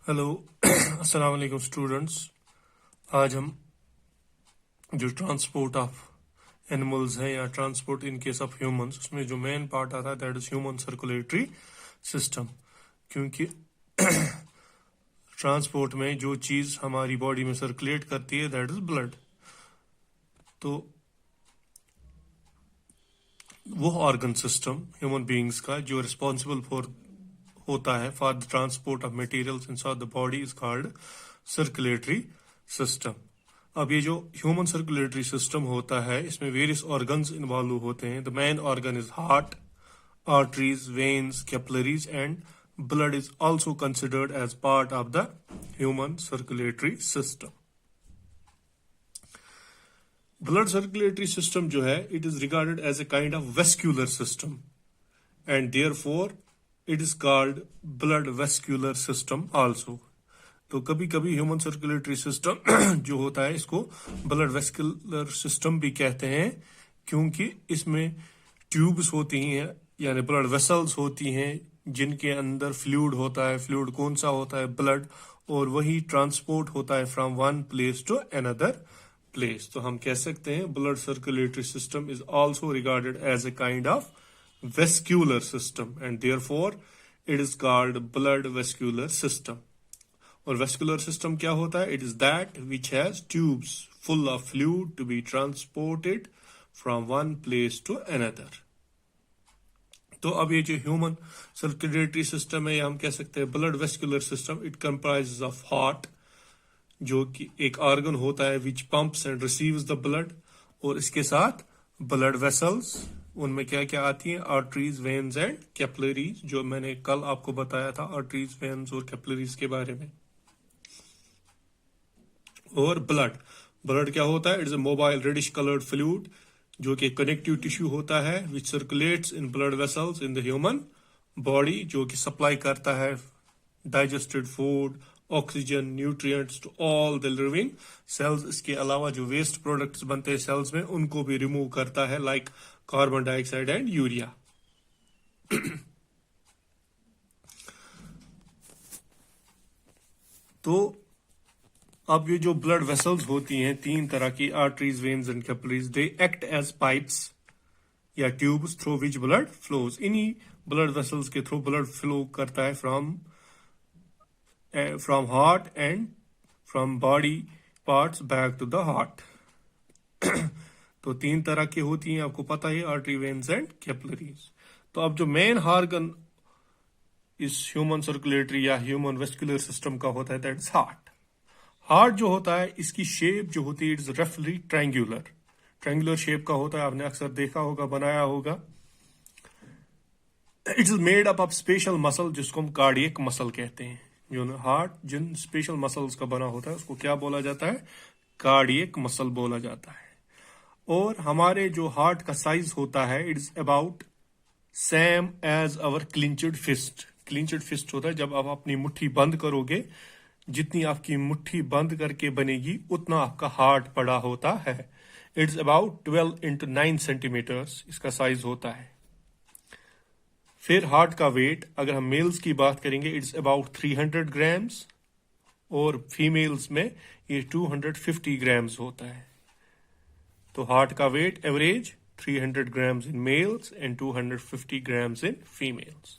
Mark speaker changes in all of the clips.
Speaker 1: Hello अस्सलाम वालेकुम students. आज हम जो ट्रांसपोर्ट ऑफ एनिमल्स है या transport in case of humans, उसमें जो मेन पार्ट आता है that is human circulatory system. क्योंकि ट्रांसपोर्ट में जो चीज़ हमारी बॉडी में सर्कुलेट करती है दैट इज ब्लड। तो वो ऑर्गन सिस्टम ह्यूमन बीइंग्स का जो रिस्पॉन्सिबल फॉर होता है for the transport of materials inside the body is called circulatory system. अब ये जो ह्यूमन सर्कुलेटरी सिस्टम होता है इसमें वेरियस ऑर्गन्स इन्वॉल्व होते हैं। The main organ is heart, arteries, veins, capillaries and blood is also considered as part of the human circulatory system. Blood circulatory system जो है it is regarded as a kind of vascular system and therefore it is called blood vascular system also. तो कभी कभी human circulatory system जो होता है इसको blood vascular system भी कहते हैं, क्योंकि इसमें ट्यूब्स होती हैं यानी ब्लड वेसल्स होती हैं जिनके अंदर फ्लूइड होता है। फ्लूइड कौन सा होता है? ब्लड। और वही ट्रांसपोर्ट होता है from one place to another place. तो हम कह सकते हैं blood circulatory system is also regarded as a kind of vascular system and therefore it is called blood vascular system. और vascular system क्या होता है? It is that which has tubes full of fluid to be transported from one place to another. तो अब ये जो human circulatory system है हम कह सकते हैं blood vascular system. It comprises of heart जो कि एक ऑर्गन होता है which pumps and receives the blood, और इसके साथ ब्लड वेसल्स उनमें क्या क्या आती हैं? आर्टरीज, वेन्स एंड कैपिलरीज, जो मैंने कल आपको बताया था आर्टरीज, वेन्स और कैपिलरीज के बारे में। और ब्लड क्या होता है? It's a mobile reddish coloured fluid जो कि कनेक्टिव टिश्यू होता है which circulates in blood vessels in the human body, जो कि सप्लाई करता है digested food, oxygen, nutrients to all the living cells. इसके अलावा जो वेस्ट प्रोडक्ट्स बनते हैं सेल्स में उनको भी रिमूव करता है like carbon dioxide and urea. तो अब ये जो ब्लड वेसल्स होती हैं तीन तरह की, arteries, veins and capillaries, they act as pipes या tubes through which blood flows. इन्हीं ब्लड वेसल्स के थ्रू ब्लड फ्लो करता है from heart and from body parts back to the heart. तो तीन तरह की होती हैं, आपको पता है, आर्टरी, वेन्स एंड कैपिलरीज। तो अब जो मेन ऑर्गन इस ह्यूमन सर्कुलेटरी या ह्यूमन वेस्कुलर सिस्टम का होता है दैट इज हार्ट। हार्ट जो होता है इसकी शेप जो होती है इट इज रफली ट्रायंगुलर शेप का होता है। आपने अक्सर देखा होगा, बनाया होगा। It is made up of special muscle जिसको हम कार्डियक मसल कहते हैं। जो हार्ट जिन स्पेशल मसल्स का बना होता है उसको क्या बोला जाता है? कार्डियक मसल बोला जाता है। और हमारे जो हार्ट का साइज होता है it is about same as our clenched fist. Clenched fist होता है जब आप अपनी मुट्ठी बंद करोगे, जितनी आपकी मुट्ठी बंद करके बनेगी उतना आपका हार्ट बड़ा होता है। इट्स अबाउट 12 into 9 सेंटीमीटर्स इसका साइज होता है। फिर हार्ट का वेट अगर हम मेल्स की बात करेंगे इट्स अबाउट 300 ग्राम्स और फीमेल्स में ये 250 ग्राम्स होता है। तो हार्ट का weight average 300 grams in males and 250 grams in females.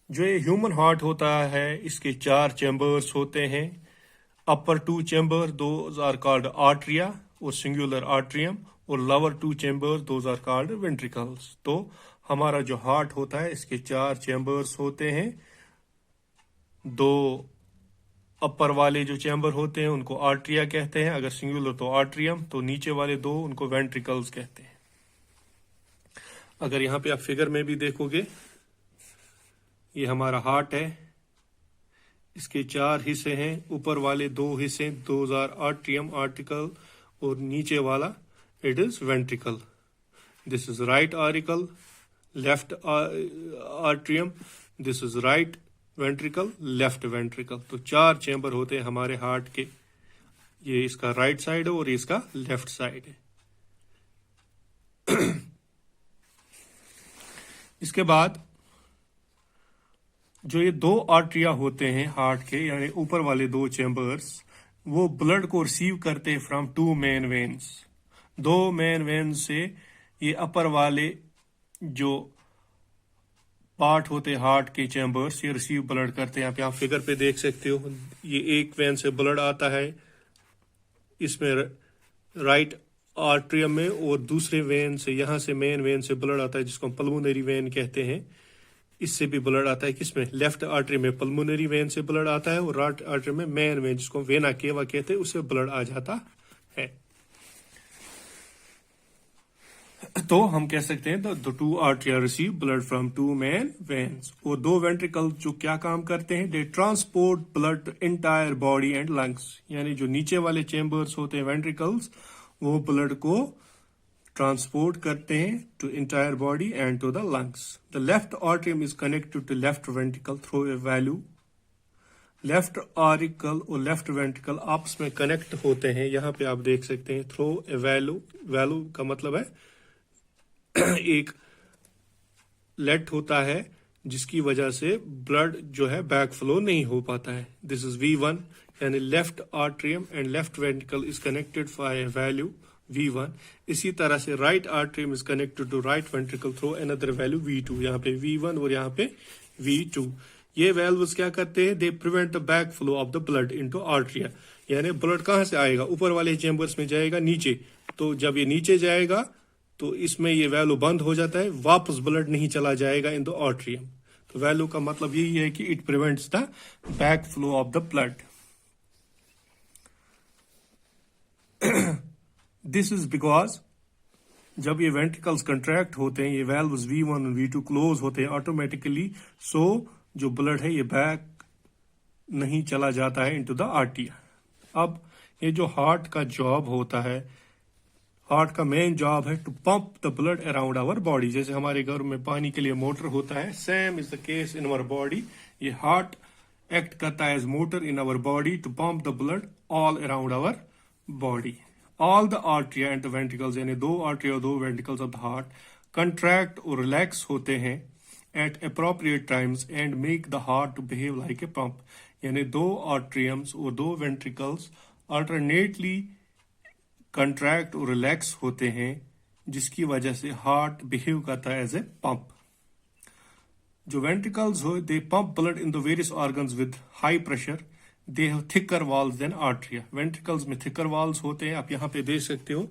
Speaker 1: जो ये ह्यूमन हार्ट होता है इसके 4 चैम्बर्स होते हैं। Upper 2 chamber those are called atria और सिंगुलर आर्ट्रियम, और lower 2 chambers those are called ventricles. तो हमारा जो हार्ट होता है इसके 4 चैम्बर्स होते हैं। 2 अपर वाले जो चैम्बर होते हैं उनको आर्ट्रिया कहते हैं, अगर सिंगुलर तो आर्ट्रियम, तो नीचे वाले 2 उनको वेंट्रिकल्स कहते हैं। अगर यहाँ पे आप फिगर में भी देखोगे ये हमारा हार्ट है, इसके 4 हिस्से हैं। ऊपर वाले 2 हिस्से दोज आर आर्ट्रियम, आर्टिकल, और नीचे वाला it is ventricle. This is right article, left atrium, this is right ventricle, left ventricle. तो 4 चैम्बर होते हैं हमारे हार्ट के। ये इसका राइट साइड है और इसका लेफ्ट साइड है। इसके बाद जो ये दो आर्टरिया होते हैं हार्ट के, यानी ऊपर वाले दो चैम्बर्स, वो ब्लड को रिसीव करते हैं फ्रॉम टू मेन वेन्स। दो मेन वेन्स से ये अपर वाले जो पार्ट होते हैं हार्ट के चैम्बर्स, ये रिसीव ब्लड करते हैं। आप यहाँ फिगर पे देख सकते हो, ये एक वेन से ब्लड आता है इसमें राइट आर्टरियम में, और दूसरे वेन से, यहाँ से मेन वेन से ब्लड आता है जिसको हम पल्मोनरी वेन कहते हैं। इससे भी ब्लड आता है किसमें? लेफ्ट आर्टरी में पल्मोनरी वेन से ब्लड आता है, और राइट आर्टरी में मेन वेन जिसको वेना केवा कहते हैं, उससे ब्लड आ जाता है। तो हम कह सकते हैं the two atria receive blood from two main veins. और दो वेंट्रिकल जो क्या काम करते हैं? They transport blood to entire body and lungs, यानी जो नीचे वाले चेम्बर्स होते हैं वेंट्रिकल्स, वो ब्लड को ट्रांसपोर्ट करते हैं to entire body and to the lungs. The left atrium is connected to left ventricle through a valve. Left auricle और लेफ्ट वेंट्रिकल आपस में कनेक्ट होते हैं, यहाँ पे आप देख सकते हैं, थ्रू ए वैल्यू। वैल्यू का मतलब है एक लेट होता है जिसकी वजह से ब्लड जो है बैक फ्लो नहीं हो पाता है। दिस इज V1, यानी left atrium and left ventricle is connected by valve V1। इसी तरह से right atrium is connected to right ventricle through another valve V2। यहाँ पे V1 और यहाँ पे V2। ये वैल्व्स क्या करते हैं? They prevent the back flow of the blood into atria, यानी ब्लड कहाँ से आएगा? ऊपर वाले चेम्बर्स में जाएगा नीचे। तो जब ये नीचे जाएगा तो इसमें ये वैल्यू बंद हो जाता है, वापस ब्लड नहीं चला जाएगा इन द आर्टरियम। तो वैल्यू का मतलब यही है कि it prevents the back flow of the blood. This is because जब ये वेंट्रिकल्स कंट्रैक्ट होते हैं, ये वैल्व्स V1 और V2 क्लोज होते हैं ऑटोमेटिकली, सो जो ब्लड है ये बैक नहीं चला जाता है इनटू द आर्टरिया। अब ये जो हार्ट का जॉब होता है, हार्ट का मेन जॉब है to pump the blood around our body. जैसे हमारे घर में पानी के लिए मोटर होता है, same is the case in our body. ये हार्ट एक्ट करता है as motor in our body to pump the blood all around our body. All the atria and the ventricles, यानी दो आर्टरिया और दो ventricles of the heart contract और relax होते हैं at appropriate times and make the heart to behave like a pump. यानी दो atriums और दो वेंट्रिकल्स अल्टरनेटली कंट्रैक्ट और रिलैक्स होते हैं, जिसकी वजह से हार्ट बिहेव करता है एज ए पंप। जो वेंट्रिकल्स हो, they pump blood in the various organs with high pressure. They have thicker walls than atria. Ventricles में थिकर वॉल्स होते हैं, आप यहाँ पे देख सकते हो,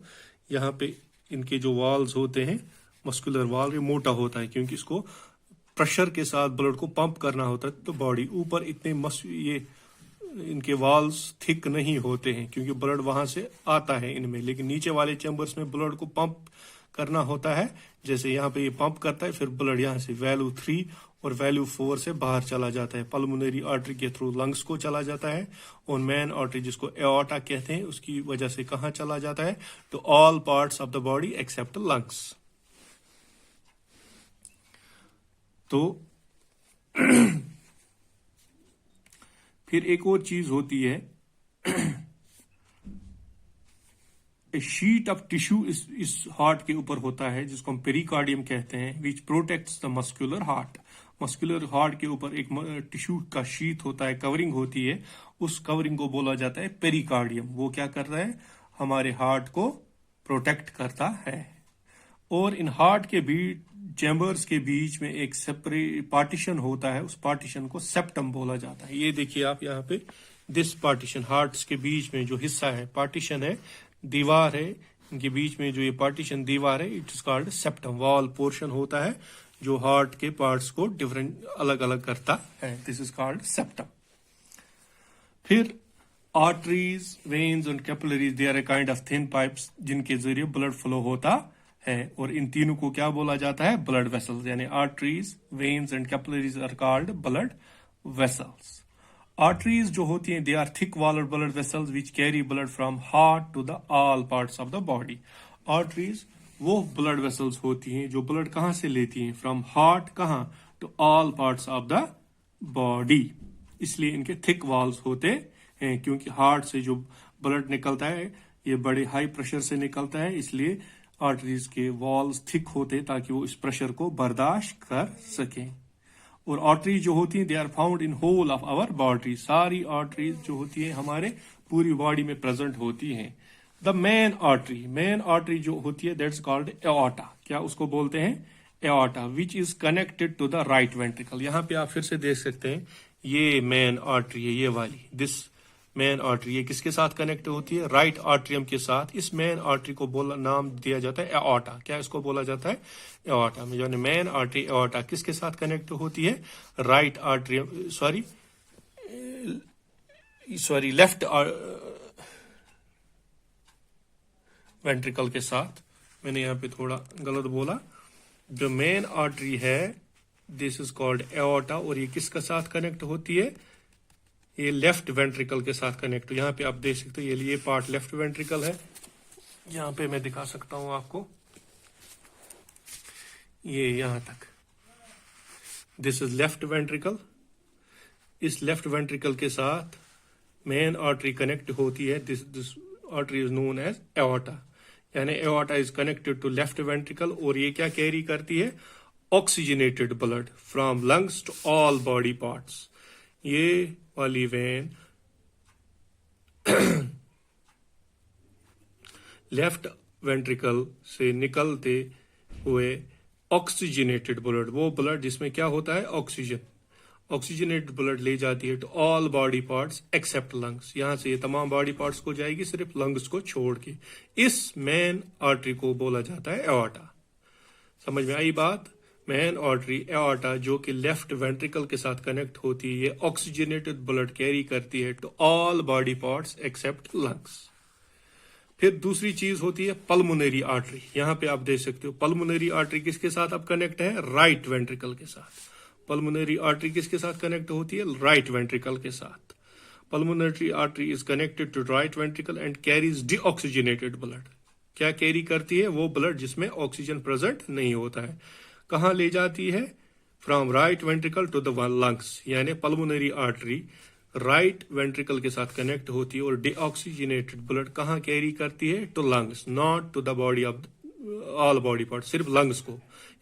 Speaker 1: यहाँ पे इनके जो वॉल्स होते हैं, मस्कुलर वॉल, ये मोटा होता है क्योंकि इसको प्रेशर के साथ ब्लड को पंप करना होता है। तो बॉडी ऊपर इतने ये इनके वॉल्स थिक नहीं होते हैं क्योंकि ब्लड वहां से आता है इनमें, लेकिन नीचे वाले चैम्बर्स में ब्लड को पंप करना होता है। जैसे यहाँ पे ये पंप करता है, फिर ब्लड यहाँ से वैल्यू 3 और वैल्यू 4 से बाहर चला जाता है, पल्मोनरी आर्टरी के थ्रू लंग्स को चला जाता है, और मेन आर्टरी जिसको एओर्टा कहते हैं उसकी वजह से कहाँ चला जाता है? तो all parts of the body except lungs. तो फिर एक और चीज होती है, ए शीट ऑफ टिश्यू इस हार्ट के ऊपर होता है जिसको हम पेरिकार्डियम कहते हैं, which protects the muscular heart. Muscular heart के ऊपर एक टिश्यू का शीट होता है, कवरिंग होती है, उस कवरिंग को बोला जाता है पेरिकार्डियम। वो क्या करता है? हमारे हार्ट को प्रोटेक्ट करता है। और इन हार्ट के बीच चैम्बर्स के बीच में एक सेपरेट पार्टीशन होता है, उस पार्टीशन को सेप्टम बोला जाता है। ये देखिए आप यहाँ पे, दिस पार्टीशन, हार्ट्स के बीच में जो हिस्सा है, पार्टीशन है, दीवार है, इनके बीच में जो ये पार्टीशन दीवार है, it is called septum. Wall portion होता है जो हार्ट के पार्ट्स को डिफरेंट अलग अलग करता है, दिस इज कॉल्ड सेप्टम। फिर arteries, veins and capillaries, they are a kind of thin pipes जिनके जरिए ब्लड फ्लो होता है, और इन तीनों को क्या बोला जाता है? Blood vessels. यानी arteries, veins and capillaries are called blood vessels. Arteries जो होती हैं, they are thick walled blood vessels which carry blood from heart to the all parts of the body. Arteries वो ब्लड वेसल्स होती हैं जो blood कहाँ से लेती हैं? फ्रॉम हार्ट कहाँ? To all parts of the body. इसलिए इनके थिक वॉल्स होते हैं, क्योंकि हार्ट से जो ब्लड निकलता है ये बड़े हाई प्रेशर से निकलता है, इसलिए आर्टरीज के वॉल्स थिक होते ताकि वो इस प्रेशर को बर्दाश्त कर सकें। और आर्टरी जो होती है they are found in whole of our body, सारी आर्टरीज जो होती है हमारे पूरी बॉडी में प्रेजेंट होती हैं। द मेन आर्टरी जो होती है दैट्स कॉल्ड एओर्टा, क्या उसको बोलते हैं aorta, which is connected to the right ventricle. यहाँ पे आप फिर से देख सकते हैं ये मेन आर्टरी है, ये वाली दिस मेन आर्टरी, ये किसके साथ कनेक्ट होती है राइट आर्टरियम के साथ। इस मेन आर्टरी को बोला नाम दिया जाता है एओर्टा, क्या इसको बोला जाता है एओर्टा में, यानी मेन आर्टरी एओर्टा किसके साथ कनेक्ट होती है right atrium sorry left ventricle के साथ। मैंने यहाँ पे थोड़ा गलत बोला, जो मेन आर्टरी है दिस इज कॉल्ड एओर्टा, और ये किसके साथ कनेक्ट होती है ये लेफ्ट वेंट्रिकल के साथ कनेक्ट। यहाँ पे आप देख सकते हो ये पार्ट लेफ्ट वेंट्रिकल है, यहाँ पे मैं दिखा सकता हूं आपको, ये यहां तक दिस इज लेफ्ट वेंट्रिकल। इस लेफ्ट वेंट्रिकल के साथ मेन आर्टरी कनेक्ट होती है, this artery is known as aorta, यानी aorta is connected to left ventricle, और ये क्या कैरी करती है oxygenated blood from lungs to all body parts. ये वाली वेन लेफ्ट वेंट्रिकल से निकलते हुए ऑक्सीजनेटेड ब्लड, वो ब्लड जिसमें क्या होता है ऑक्सीजनेटेड ब्लड ले जाती है to all body parts except lungs. यहां से ये तमाम बॉडी पार्ट्स को जाएगी सिर्फ लंग्स को छोड़ के। इस मेन आर्टरी को बोला जाता है एओर्टा। समझ में आई बात? मेन आर्टरी एओर्टा जो कि लेफ्ट वेंट्रिकल के साथ कनेक्ट होती है, ये ऑक्सीजनेटेड ब्लड कैरी करती है to all body parts except lungs. फिर दूसरी चीज होती है पल्मोनरी आर्टरी। यहां पे आप देख सकते हो पल्मोनरी आर्टरी किसके साथ अब कनेक्ट है राइट वेंट्रिकल के साथ। पल्मोनरी आर्टरी किसके साथ कनेक्ट होती है राइट वेंट्रिकल के साथ। Pulmonary artery is connected to right ventricle and carries deoxygenated blood. क्या कैरी करती है? वो ब्लड जिसमें ऑक्सीजन प्रेजेंट नहीं होता है। कहां ले जाती है? From right ventricle to the lungs, यानी पल्मोनरी आर्टरी राइट वेंट्रिकल के साथ कनेक्ट होती है और डीऑक्सीजनेटेड ब्लड कहां कैरी करती है? To lungs, not to the body of all body part, सिर्फ लंग्स को।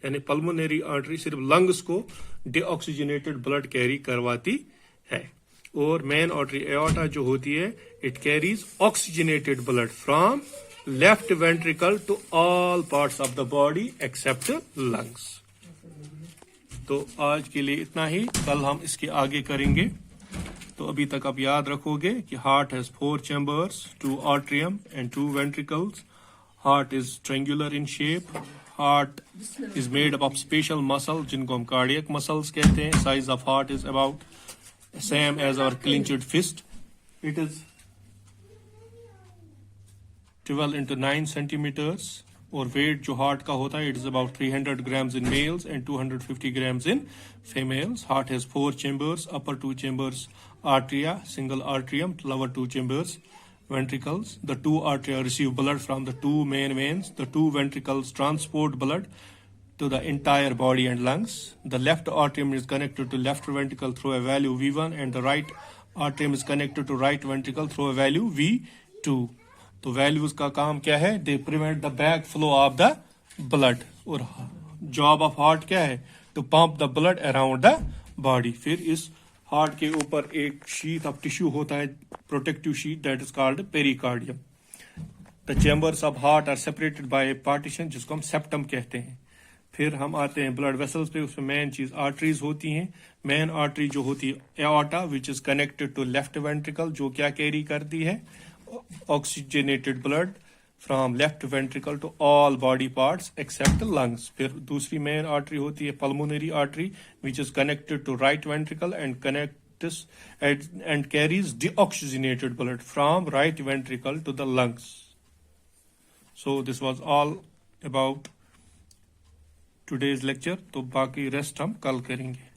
Speaker 1: यानी पल्मोनरी आर्टरी सिर्फ लंग्स को डीऑक्सीजनेटेड ब्लड कैरी करवाती है। और मेन आर्टरी एओर्टा जो होती है it carries oxygenated blood from left ventricle to all parts of the body except lungs. तो आज के लिए इतना ही, कल हम इसके आगे करेंगे। तो अभी तक आप याद रखोगे कि heart has 4 chambers, 2 atrium and 2 ventricles. Heart is triangular in shape. Heart is made up of special muscle जिनको हम कार्डियक मसल्स कहते हैं। Size of heart is about same as our clenched fist. It is 12 into 9 centimeters, और weight जो heart का होता है it is about 300 grams in males and 250 grams in females. Heart has 4 chambers, upper 2 chambers arteria, single atrium, lower 2 chambers ventricles. The 2 arteria receive blood from the 2 main veins. The 2 ventricles transport blood to the entire body and lungs. The left atrium is connected to left ventricle through a valve V1 and the right atrium is connected to right ventricle through a valve V2. तो values का काम क्या है? They prevent the back flow of the blood. और job of heart क्या है? To pump the blood around the body. फिर इस हार्ट के ऊपर एक शीट ऑफ टिश्यू होता है, protective sheet, that is called pericardium. The chambers of heart are separated by a partition जिसको हम सेप्टम कहते हैं। फिर हम आते हैं ब्लड वेसल्स पे, उसमें मेन चीज आर्टरीज होती हैं। मेन आर्टरी जो होती है aorta which is connected to left ventricle, जो क्या कैरी करती है oxygenated blood from left ventricle to all body parts except lungs. फिर दूसरी मेन आर्टरी होती है pulmonary artery which is connected to right ventricle and connects and carries deoxygenated blood from right ventricle to the lungs. So this was all about today's lecture. तो बाकी rest हम कल करेंगे।